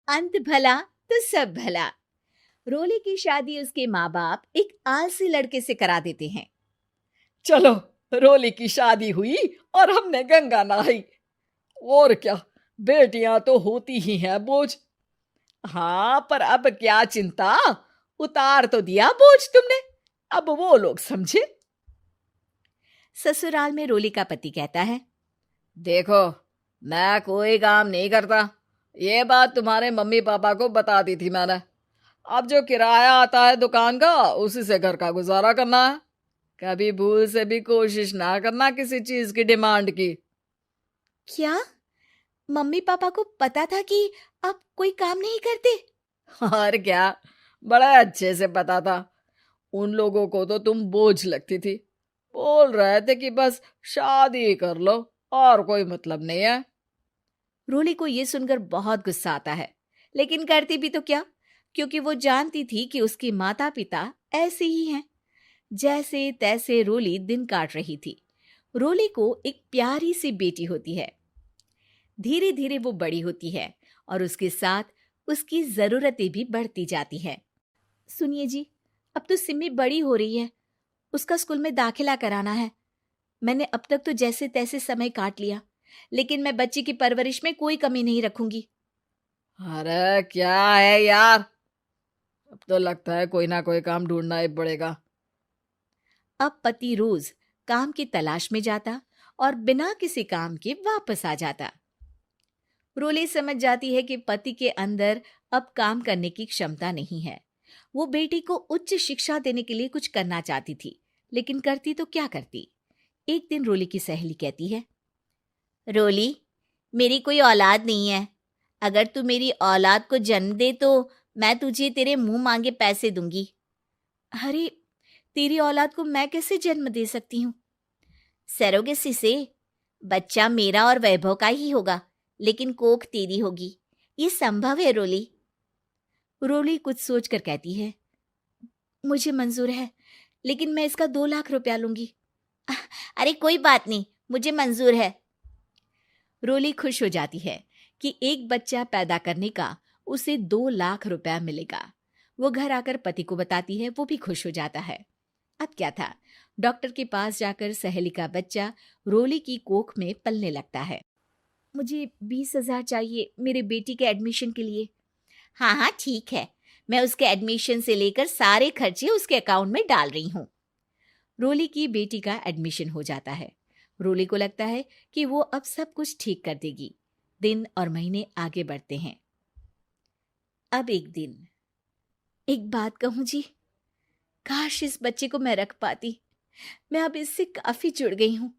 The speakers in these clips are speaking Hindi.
अंत भला तो सब भला। रोली की शादी उसके माँ बाप एक आलसी लड़के से करा देते हैं। चलो, रोली की शादी हुई और हमने गंगा नहाई। और क्या, बेटियां तो होती ही हैं बोझ। हाँ, पर अब क्या चिंता, उतार तो दिया बोझ तुमने, अब वो लोग समझे। ससुराल में रोली का पति कहता है, देखो, मैं कोई काम नहीं करता, ये बात तुम्हारे मम्मी पापा को बता दी थी मैंने। अब जो किराया आता है दुकान का, उसी से घर का गुजारा करना है। कभी भूल से भी कोशिश ना करना किसी चीज की डिमांड की। क्या मम्मी पापा को पता था कि आप कोई काम नहीं करते? और क्या, बड़ा अच्छे से पता था। उन लोगों को तो तुम बोझ लगती थी, बोल रहे थे कि बस शादी कर लो और कोई मतलब नहीं है। रोली को यह सुनकर बहुत गुस्सा आता है, लेकिन करती भी तो क्या, क्योंकि वो जानती थी कि उसके माता पिता ऐसे ही हैं। जैसे तैसे रोली दिन काट रही थी। रोली को एक प्यारी सी बेटी होती है। धीरे धीरे वो बड़ी होती है और उसके साथ उसकी जरूरतें भी बढ़ती जाती हैं। सुनिए जी, अब तो सिमी बड़ी हो रही है, उसका स्कूल में दाखिला कराना है। मैंने अब तक तो जैसे तैसे समय काट लिया, लेकिन मैं बच्ची की परवरिश में कोई कमी नहीं रखूंगी। अरे क्या है यार, अब तो लगता है कोई ना कोई काम ढूंढना ही पड़ेगा। अब पति रोज काम की तलाश में जाता और बिना किसी काम के वापस आ जाता। रोली समझ जाती है कि पति के अंदर अब काम करने की क्षमता नहीं है। वो बेटी को उच्च शिक्षा देने के लिए कुछ करना चाहती थी, लेकिन करती तो क्या करती। एक दिन रोली की सहेली कहती है, रोली, मेरी कोई औलाद नहीं है। अगर तू मेरी औलाद को जन्म दे तो मैं तुझे तेरे मुंह मांगे पैसे दूंगी। अरे, तेरी औलाद को मैं कैसे जन्म दे सकती हूँ? सरोगेसी से। बच्चा मेरा और वैभव का ही होगा, लेकिन कोख तेरी होगी। ये संभव है रोली। रोली कुछ सोचकर कहती है, मुझे मंजूर है, लेकिन मैं इसका 2 लाख रुपया लूंगी। अरे कोई बात नहीं, मुझे मंजूर है। रोली खुश हो जाती है कि एक बच्चा पैदा करने का उसे 2 लाख रुपया मिलेगा। वो घर आकर पति को बताती है, वो भी खुश हो जाता है। अब क्या था, डॉक्टर के पास जाकर सहेली का बच्चा रोली की कोख में पलने लगता है। मुझे 20,000 चाहिए मेरे बेटी के एडमिशन के लिए। हाँ हाँ ठीक है, मैं उसके एडमिशन से लेकर सारे खर्चे उसके अकाउंट में डाल रही हूँ। रोली की बेटी का एडमिशन हो जाता है। रोली को लगता है कि वो अब सब कुछ ठीक कर देगी। दिन और महीने आगे बढ़ते हैं। अब एक दिन, एक बात कहूँ जी, काश इस बच्चे को मैं रख पाती। मैं अब इससे काफी जुड़ गई हूँ।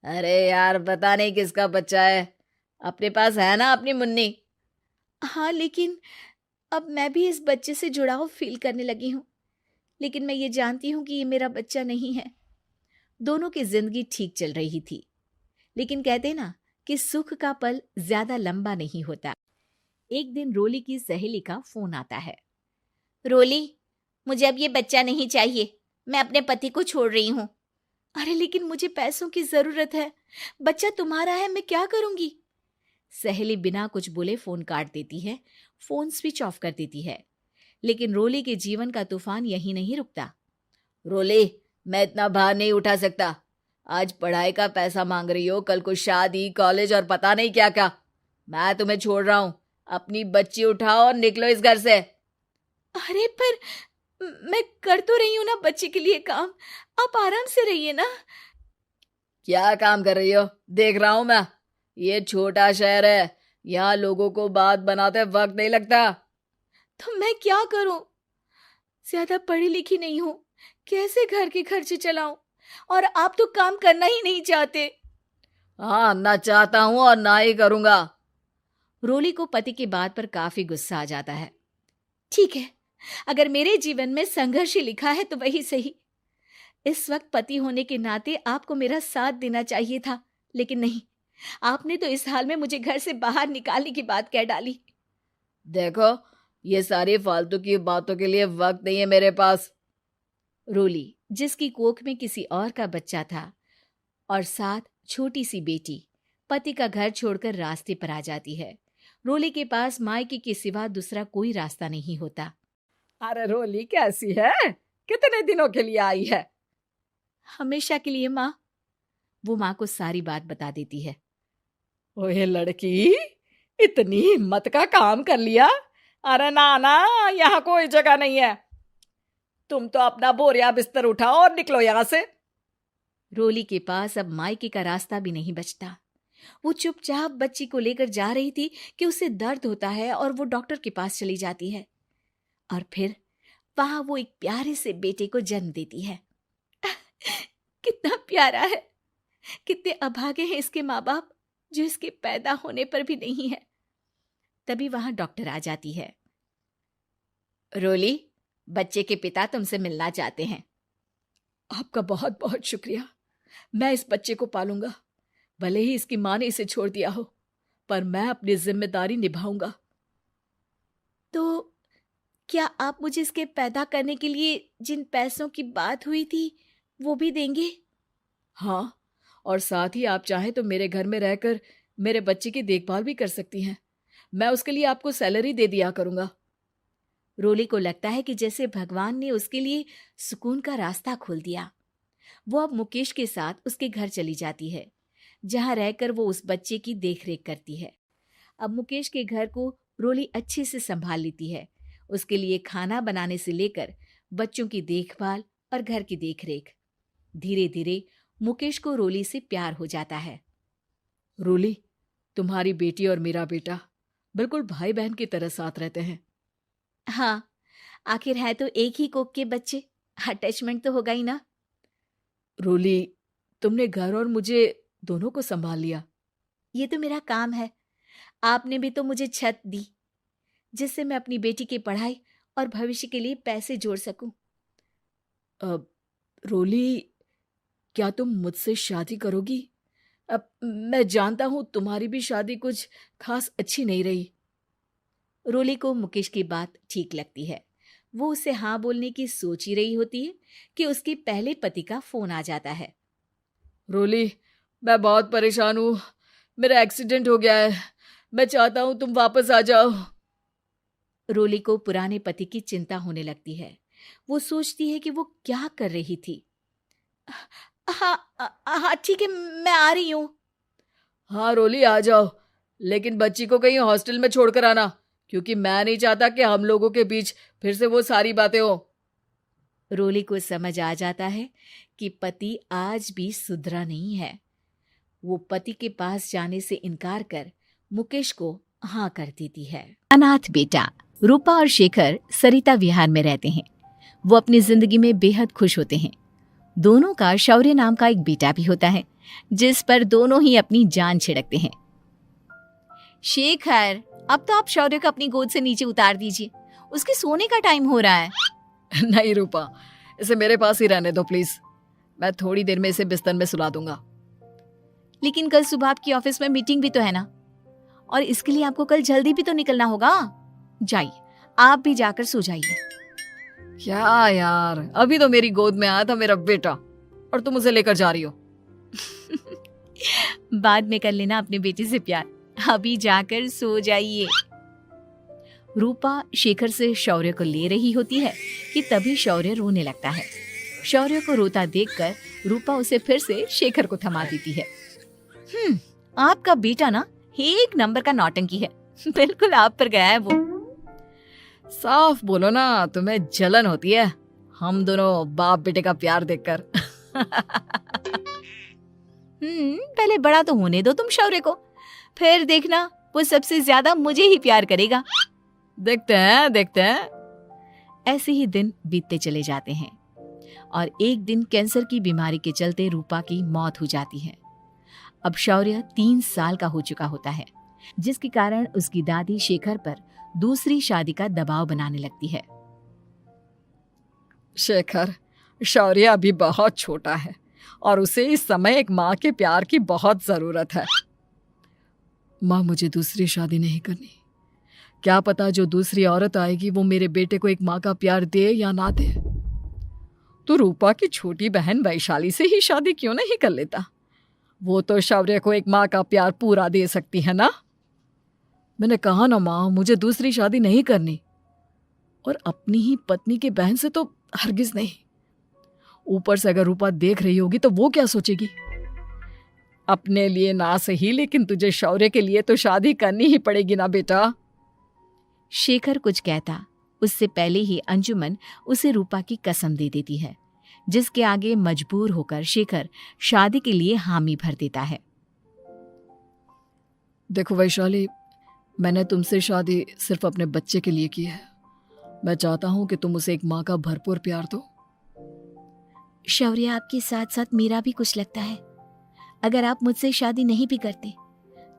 अरे यार, पता नहीं किसका बच्चा है, अपने पास है ना अपनी मुन्नी। हाँ, लेकिन अब मैं भी इस बच्चे से जुड़ाव फील करने लगी हूँ। लेकिन मैं ये जानती हूँ कि ये मेरा बच्चा नहीं है। दोनों की जिंदगी ठीक चल रही थी, लेकिन कहते ना कि सुख का पल ज्यादा लंबा नहीं होता। एक दिन रोली की सहेली का फोन आता है। रोली, मुझे अब ये बच्चा नहीं चाहिए, मैं अपने पति को छोड़ रही हूँ। अरे लेकिन मुझे पैसों की जरूरत है, बच्चा तुम्हारा है, मैं क्या करूंगी? सहेली बिना कुछ बोले फोन काट देती है, फोन स्विच ऑफ कर देती है। लेकिन रोली के जीवन का तूफान यहीं नहीं रुकता। रोली, मैं इतना भार नहीं उठा सकता। आज पढ़ाई का पैसा मांग रही हो, कल को शादी, कॉलेज और पता नहीं क्या क्या। मैं तुम्हें छोड़ रहा हूँ, अपनी बच्ची उठाओ और निकलो इस घर से। अरे पर मैं कर तो रही हूं ना बच्चे के लिए काम, आप आराम से रहिए ना। क्या काम कर रही हो, देख रहा हूं मैं। ये छोटा शहर है, यहाँ लोगों को बात बनाते वक्त नहीं लगता। तो मैं क्या करूं? ज्यादा पढ़ी लिखी नहीं हूं, कैसे घर के खर्चे चलाऊं? और आप तो काम करना ही नहीं चाहते। हाँ, ना चाहता हूं और ना ही करूंगा। रोली को पति की बात पर काफी गुस्सा आ जाता है। ठीक है, अगर मेरे जीवन में संघर्ष ही लिखा है तो वही सही। इस वक्त पति होने के नाते आपको मेरा साथ देना चाहिए था, लेकिन नहीं, आपने तो इस हाल में मुझे घर से बाहर निकालने की बात कह डाली। देखो, ये सारी फालतू की बातों के लिए वक्त नहीं है मेरे पास। रोली, जिसकी कोख में किसी और का बच्चा था और साथ छोटी सी बेटी, पति का घर छोड़कर रास्ते पर आ जाती है। रोली के पास मायके के सिवा दूसरा कोई रास्ता नहीं होता। अरे रोली कैसी है? कितने दिनों के लिए आई है? हमेशा के लिए माँ। वो माँ को सारी बात बता देती है। ओए लड़की, इतनी हिम्मत का काम कर लिया। अरे ना ना, यहाँ कोई जगह नहीं है। तुम तो अपना बोरिया बिस्तर उठाओ और निकलो यहाँ से। रोली के पास अब मायके का रास्ता भी नहीं बचता। वो चुपचाप बच्ची को लेकर जा रही थी कि उसे दर्द होता है और वो डॉक्टर के पास चली जाती है और फिर वहां वो एक प्यारे से बेटे को जन्म देती है। कितना प्यारा है, कितने अभागे हैं इसके माँ बाप जो इसके पैदा होने पर भी नहीं है। तभी वहां डॉक्टर आ जाती है। रोली, बच्चे के पिता तुमसे मिलना चाहते हैं। आपका बहुत बहुत शुक्रिया। मैं इस बच्चे को पालूंगा। भले ही इसकी माँ ने इसे छोड़ दिया हो, पर मैं अपनी जिम्मेदारी निभाऊंगा। तो क्या आप मुझे इसके पैदा करने के लिए जिन पैसों की बात हुई थी वो भी देंगे? हाँ, और साथ ही आप चाहें तो मेरे घर में रहकर मेरे बच्चे की देखभाल भी कर सकती हैं। मैं उसके लिए आपको सैलरी दे दिया करूंगा। रोली को लगता है कि जैसे भगवान ने उसके लिए सुकून का रास्ता खोल दिया। वो अब मुकेश के साथ उसके घर चली जाती है, जहां रहकर वो उस बच्चे की देखरेख करती है। अब मुकेश के घर को रोली अच्छे से संभाल लेती है। उसके लिए खाना बनाने से लेकर बच्चों की देखभाल और घर की देखरेख। धीरे धीरे मुकेश को रोली से प्यार हो जाता है। रोली, तुम्हारी बेटी और मेरा बेटा बिल्कुल भाई बहन की तरह साथ रहते हैं। हाँ, आखिर है तो एक ही कोख के बच्चे, अटैचमेंट तो होगा ही ना। रोली, तुमने घर और मुझे दोनों को संभाल लिया। ये तो मेरा काम है। आपने भी तो मुझे छत दी जिससे मैं अपनी बेटी की पढ़ाई और भविष्य के लिए पैसे जोड़ सकूं। अब रोली, क्या तुम मुझसे शादी करोगी? अब मैं जानता हूं तुम्हारी भी शादी कुछ खास अच्छी नहीं रही। रोली को मुकेश की बात ठीक लगती है। वो उसे हाँ बोलने की सोच ही रही होती है कि उसके पहले पति का फोन आ जाता है। रोली, मैं बहुत परेशान हूँ। मेरा एक्सीडेंट हो गया है। मैं चाहता हूँ तुम वापस आ जाओ। रोली को पुराने पति की चिंता होने लगती है। वो सोचती है कि वो क्या कर रही थी। हाँ हाँ ठीक है, मैं आ रही हूँ। हाँ रोली, आ जाओ, लेकिन बच्ची को कहीं हॉस्टल में छोड़कर आना, क्योंकि मैं नहीं चाहता कि हम लोगों के बीच फिर से वो सारी बातें हो। रोली को समझ आ जाता है कि पति आज भी सुधरा नहीं है। वो पति के पास जाने से इनकार कर मुकेश को हाँ कर देती है। अनाथ बेटा। रूपा और शेखर सरिता विहार में रहते हैं। वो अपनी जिंदगी में बेहद खुश होते हैं। दोनों का शौर्य नाम का एक बेटा भी होता है, जिस पर दोनों ही अपनी जान छिड़कते हैं। शेखर, अब तो आप शौर्य को अपनी गोद से नीचे उतार दीजिए, उसके सोने का टाइम हो रहा है। नहीं रूपा, इसे मेरे पास ही रहने दो प्लीज। मैं थोड़ी देर में इसे बिस्तर में सुला दूंगा। लेकिन कल सुबह आपकी ऑफिस में मीटिंग भी तो है ना, और इसके लिए आपको कल जल्दी भी तो निकलना होगा। जाइए, आप भी जाकर सो जाइए। क्या यार, अभी तो मेरी गोद में आया था मेरा बेटा और तुम उसे लेकर जा रही हो। बाद में कर लेना अपने बेटे से प्यार, अभी जाकर सो जाइए। रूपा शेखर से शौर्य को ले रही होती है कि तभी शौर्य रोने लगता है। शौर्य को रोता देखकर रूपा उसे फिर से शेखर को थमा देती है। आपका बेटा ना एक नंबर का नौटंकी है, बिल्कुल आप पर गया है वो। साफ बोलो ना, तुम्हें जलन होती है हम दोनों बाप बेटे का प्यार देखकर। पहले बड़ा तो होने दो तुम शौर्य को, फिर देखना वो सबसे ज्यादा मुझे ही प्यार करेगा। देखते हैं। ऐसे ही दिन बीतते चले जाते हैं और एक दिन कैंसर की बीमारी के चलते रूपा की मौत हो जाती है। अब शौर्य 3 साल का हो चुका होता है, जिसके कारण उसकी दादी शेखर पर दूसरी शादी का दबाव बनाने लगती है। शेखर, शौर्य अभी बहुत छोटा है और उसे इस समय एक माँ के प्यार की बहुत जरूरत है। माँ, मुझे दूसरी शादी नहीं करनी। क्या पता जो दूसरी औरत आएगी वो मेरे बेटे को एक माँ का प्यार दे या ना दे। तो रूपा की छोटी बहन वैशाली से ही शादी क्यों नहीं कर लेता? वो तो शौर्य को एक माँ का प्यार पूरा दे सकती है ना। मैंने कहा ना माँ, मुझे दूसरी शादी नहीं करनी, और अपनी ही पत्नी की बहन से तो हरगिज नहीं। ऊपर से अगर रूपा देख रही होगी तो वो क्या सोचेगी? अपने लिए ना सही, लेकिन तुझे शौर्य के लिए तो शादी करनी ही पड़ेगी ना बेटा। शेखर कुछ कहता उससे पहले ही अंजुमन उसे रूपा की कसम दे देती है, जिसके आगे मजबूर होकर शेखर शादी के लिए हामी भर देता है। देखो वैशाली, मैंने तुमसे शादी सिर्फ अपने बच्चे के लिए की है। मैं चाहता हूं कि तुम उसे एक माँ का भरपूर प्यार दो। शौर्य, आपके साथ साथ मेरा भी कुछ लगता है। अगर आप मुझसे शादी नहीं भी करते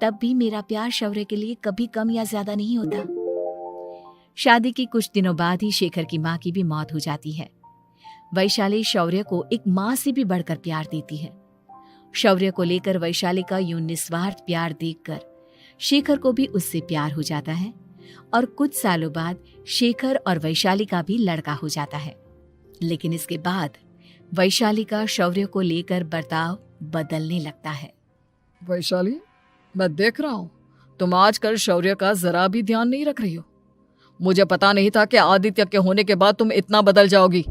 तब भी मेरा प्यार शौर्य के लिए कभी कम या ज्यादा नहीं होता। शादी के कुछ दिनों बाद ही शेखर की माँ की भी मौत हो जाती है। वैशाली शौर्य को एक माँ से भी बढ़कर प्यार देती है। शौर्य को लेकर वैशाली का यूं निस्वार्थ प्यार देखकर शेखर को भी उससे प्यार हो जाता है और कुछ सालों बाद शेखर और वैशाली का भी लड़का हो जाता है। लेकिन इसके बाद वैशाली का शौर्य को लेकर बर्ताव बदलने लगता है। वैशाली, मैं देख रहा हूं तुम आजकल शौर्य का जरा भी ध्यान नहीं रख रही हो। मुझे पता नहीं था कि आदित्य के होने के बाद तुम इतना बदल जाओगी।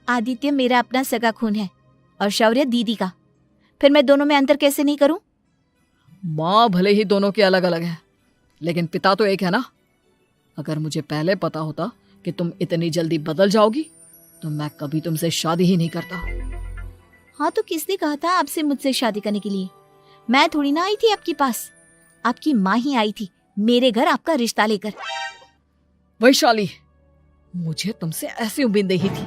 आदित्य मेरा अपना सगा खून है और शौर्य दीदी का। फिर मैं दोनों में अंतर कैसे नहीं करूं? माँ भले ही दोनों के अलग अलग है, लेकिन पिता तो एक है ना। अगर मुझे पहले पता होता कि तुम इतनी जल्दी बदल जाओगी तो मैं कभी तुमसे शादी ही नहीं करता। हाँ, तो किसने कहा था आपसे मुझसे शादी करने के लिए? मैं थोड़ी ना आई थी आपके पास। आपकी माँ ही आई थी मेरे घर आपका रिश्ता लेकर। वैशाली, मुझे तुमसे ऐसी उम्मीद नहीं थी।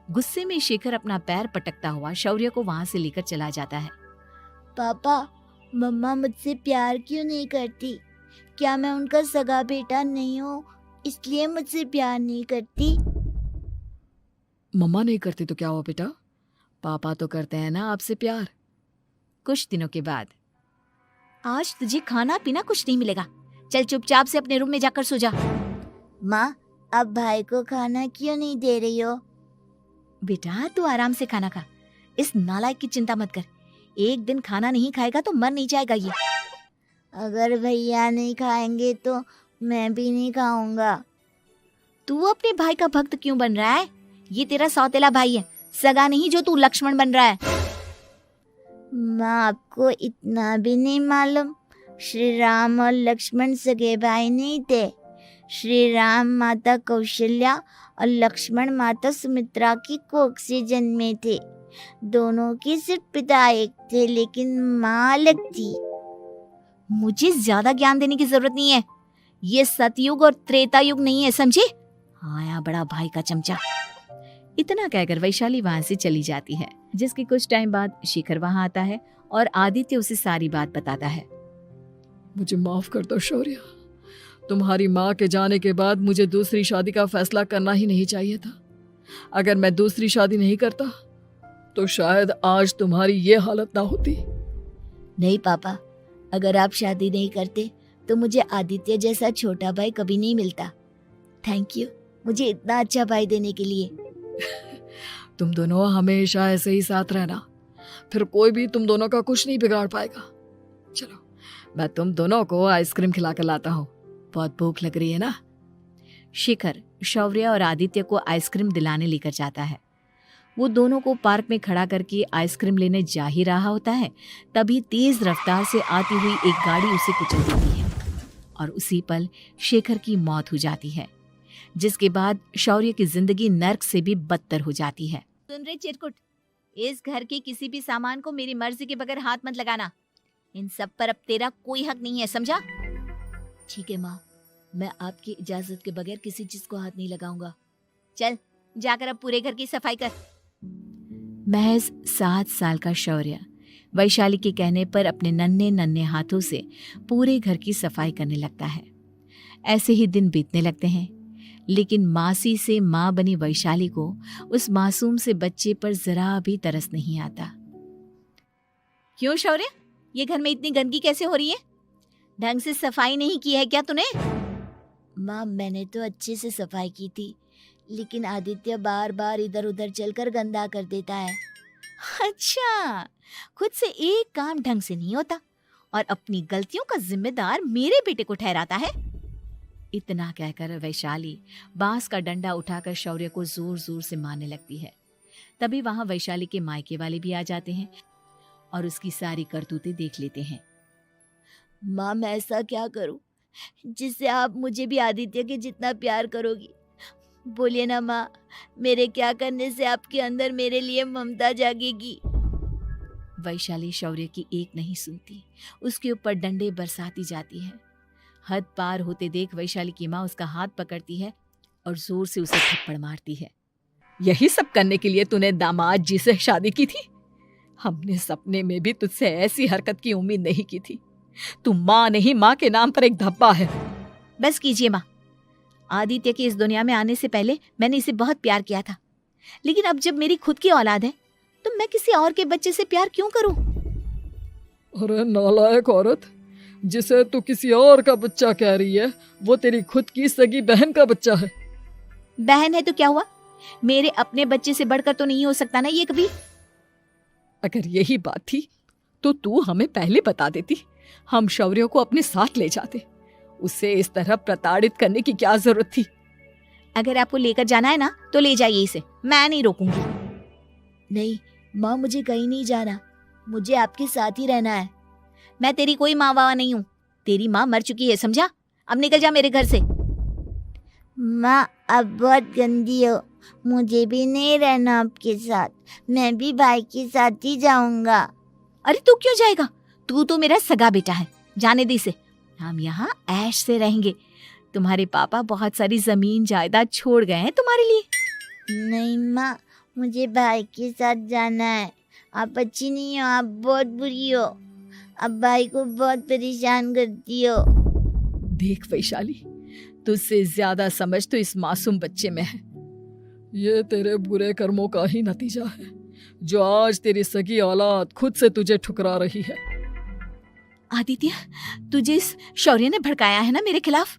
गुस्से में शेखर अपना पैर पटकता हुआ शौर्य को वहां से लेकर चला जाता है। पापा, मम्मा मुझसे प्यार क्यों नहीं करती? क्या मैं उनका सगा बेटा नहीं हूँ इसलिए मुझसे प्यार नहीं करती? मम्मा नहीं करती तो क्या हुआ बेटा, पापा तो करते हैं ना आपसे प्यार। कुछ दिनों के बाद, आज तुझे खाना पीना कुछ नहीं मिलेगा। चल चुपचाप से अपने रूम में जाकर सो जा। माँ, अब भाई को खाना क्यों नहीं दे रही हो? बेटा, तू आराम से खाना खा। इस नालायक की चिंता मत कर। एक दिन खाना नहीं खाएगा तो मर नहीं जाएगा ये। अगर भैया नहीं खाएंगे तो मैं भी नहीं खाऊंगा। तू अपने भाई का भक्त क्यों बन रहा है? ये तेरा सौतेला भाई है, सगा नहीं जो तू लक्ष्मण बन रहा है। माँ, आपको इतना भी नहीं मालूम? श्री राम और लक्ष्मण सगे भाई नहीं थे। श्री राम माता कौशल्या और लक्ष्मण माता सुमित्रा की कोख से जन्मे थे। दोनों के सिर्फ पिता एक थे, लेकिन माँ अलग थी। मुझे ज्यादा ज्ञान देने की जरूरत नहीं है। ये सतयुग और त्रेता युग नहीं है, समझे? आया बड़ा भाई का चमचा। इतना कहकर वैशाली वहां से चली जाती है, जिसके कुछ टाइम बाद शेखर वहां आता है और आदित्य उसे सारी बात बताता है। मुझे माफ कर दो शौर्य, तुम्हारी माँ के जाने के बाद मुझे दूसरी शादी का फैसला करना ही नहीं चाहिए था। अगर मैं दूसरी शादी नहीं करता तो शायद आज तुम्हारी ये हालत ना होती। नहीं पापा, अगर आप शादी नहीं करते तो मुझे आदित्य जैसा छोटा भाई कभी नहीं मिलता। थैंक यू मुझे इतना अच्छा भाई देने के लिए। तुम दोनों हमेशा ऐसे ही साथ रहना, फिर कोई भी तुम दोनों का कुछ नहीं बिगाड़ पाएगा। चलो, मैं तुम दोनों को आइसक्रीम खिला कर लाता हूँ, बहुत भूख लग रही है ना। शेखर शौर्य और आदित्य को आइसक्रीम दिलाने लेकर जाता है। वो दोनों को पार्क में खड़ा करके आइसक्रीम लेने जा ही रहा होता है, तभी तेज रफ्तार से आती हुई एक गाड़ी उसे कुचल देती है और उसी पल शेखर की मौत हो जाती है, जिसके बाद शौर्य की जिंदगी नर्क से भी बदतर हो जाती है। सुन रे चिरकुट, इस घर के किसी भी सामान को मेरी मर्जी के बगैर हाथ मत लगाना। इन सब पर अब तेरा कोई हक नहीं है, समझा? ठीक है माँ, मैं आपकी इजाजत के बगैर किसी चीज को हाथ नहीं लगाऊंगा। चल जाकर अब पूरे घर की सफाई कर। महज 7 साल का शौर्य वैशाली के कहने पर अपने नन्हे नन्हे हाथों से पूरे घर की सफाई करने लगता है। ऐसे ही दिन बीतने लगते हैं, लेकिन मासी से माँ बनी वैशाली को उस मासूम से बच्चे पर जरा भी तरस नहीं आता। क्यों शौर्य, ये घर में इतनी गंदगी कैसे हो रही है? ढंग से सफाई नहीं की है क्या तूने? माँ, मैंने तो अच्छे से सफाई की थी, लेकिन आदित्य बार बार इधर उधर चलकर गंदा कर देता है। अच्छा, खुद से एक काम ढंग से नहीं होता और अपनी गलतियों का जिम्मेदार मेरे बेटे को ठहराता है। इतना कहकर वैशाली बांस का डंडा उठाकर शौर्य को जोर जोर से मारने लगती है। तभी वहां वैशाली के मायके वाले भी आ जाते हैं और उसकी सारी करतूतें देख लेते हैं। माँ, मैं ऐसा क्या करूं जिससे आप मुझे भी आदित्य के जितना प्यार करोगी? बोलिए ना माँ, मेरे क्या करने से आपके अंदर मेरे लिए ममता जागेगी? वैशाली शौर्य की एक नहीं सुनती, उसके ऊपर डंडे बरसाती जाती है। हद पार होते देख वैशाली की माँ उसका हाथ पकड़ती है और जोर से उसे थप्पड़ मारती है। यही सब करने के लिए तूने दामाद जी से शादी की थी? हमने सपने में भी तुझसे ऐसी हरकत की उम्मीद नहीं की थी। तू माँ नहीं, माँ के नाम पर एक धब्बा है। बस कीजिए माँ। आदित्य के इस दुनिया में आने से पहले मैंने इसे बहुत प्यार किया था, लेकिन अब जब मेरी खुद की औलाद है तो मैं किसी और के बच्चे से प्यार क्यों करूं? अरे नालायक औरत, जिसे तू किसी और का बच्चा कह रही है वो तेरी खुद की सगी बहन का बच्चा है। बहन है तो क्या हुआ? मेरे अपने बच्चे से बढ़कर तो नहीं हो सकता ना ये कभी। अगर यही बात थी तो तू हमें पहले बता देती, हम शौर्य को अपने साथ ले जाते। उसे इस तरह प्रताड़ित करने की क्या जरूरत थी? अगर आपको लेकर जाना है ना तो ले जाइए इसे, मैं नहीं रोकूंगी। नहीं माँ, मुझे कहीं नहीं जाना, मुझे आपके साथ ही रहना है। मैं तेरी कोई माँ बाबा नहीं हूँ, तेरी माँ मर चुकी है, समझा? अब निकल जा मेरे घर से। माँ, आप बहुत गंदी हो, मुझे भी नहीं रहना आपके साथ, मैं भी भाई के साथ ही जाऊंगा। अरे तू क्यों जाएगा? तू तो मेरा सगा बेटा है, जाने दे इसे। हम यहाँ ऐश से रहेंगे। तुम्हारे पापा बहुत सारी जमीन जायदाद छोड़ गए हैं तुम्हारे लिए। नहीं माँ, मुझे भाई के साथ जाना है। आप अच्छी नहीं हो, आप बहुत बुरी हो, आप भाई को बहुत परेशान करती हो। देख वैशाली, तुझसे ज्यादा समझ तो इस मासूम बच्चे में है। ये तेरे बुरे कर्मों का ही नतीजा है जो आज तेरी सगी औलाद खुद से तुझे ठुकरा रही है। आदित्य, तुझे इस शौर्य ने भड़काया है ना मेरे खिलाफ?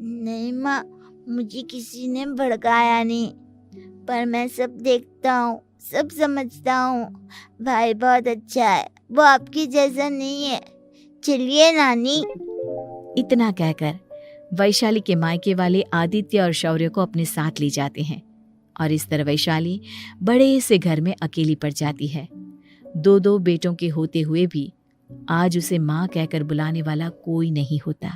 नहीं माँ, मुझे किसी ने भड़काया नहीं, पर मैं सब देखता हूँ, सब समझता हूँ। भाई बहुत अच्छा है, वो आपकी जैसा नहीं है। चलिए नानी। इतना कहकर वैशाली के मायके वाले आदित्य और शौर्य को अपने साथ ले जाते हैं और इस तरह वैशाली बड़े से घर में अकेली पड़ जाती है। दो दो बेटों के होते हुए भी आज उसे माँ कहकर बुलाने वाला कोई नहीं होता।